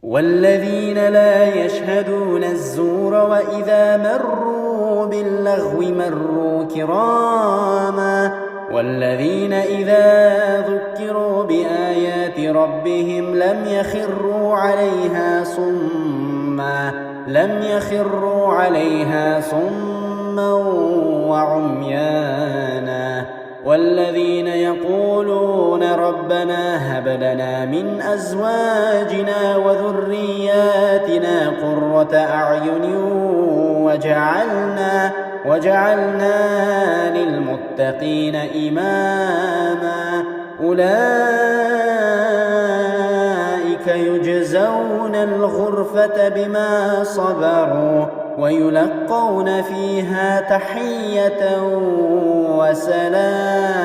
والذين لا يشهدون الزور وإذا مروا باللغو مروا كراما والذين إذا ذكروا بآيات ربهم لم يخروا عليها صما وعميانا والذين يقولون ربنا هب لنا من أزواجنا وذرياتنا قرة أعين وجعلنا للمتقين إماما أولئك يجزون الغرفة بما صبروا ويلقون فيها تحية وسلاما.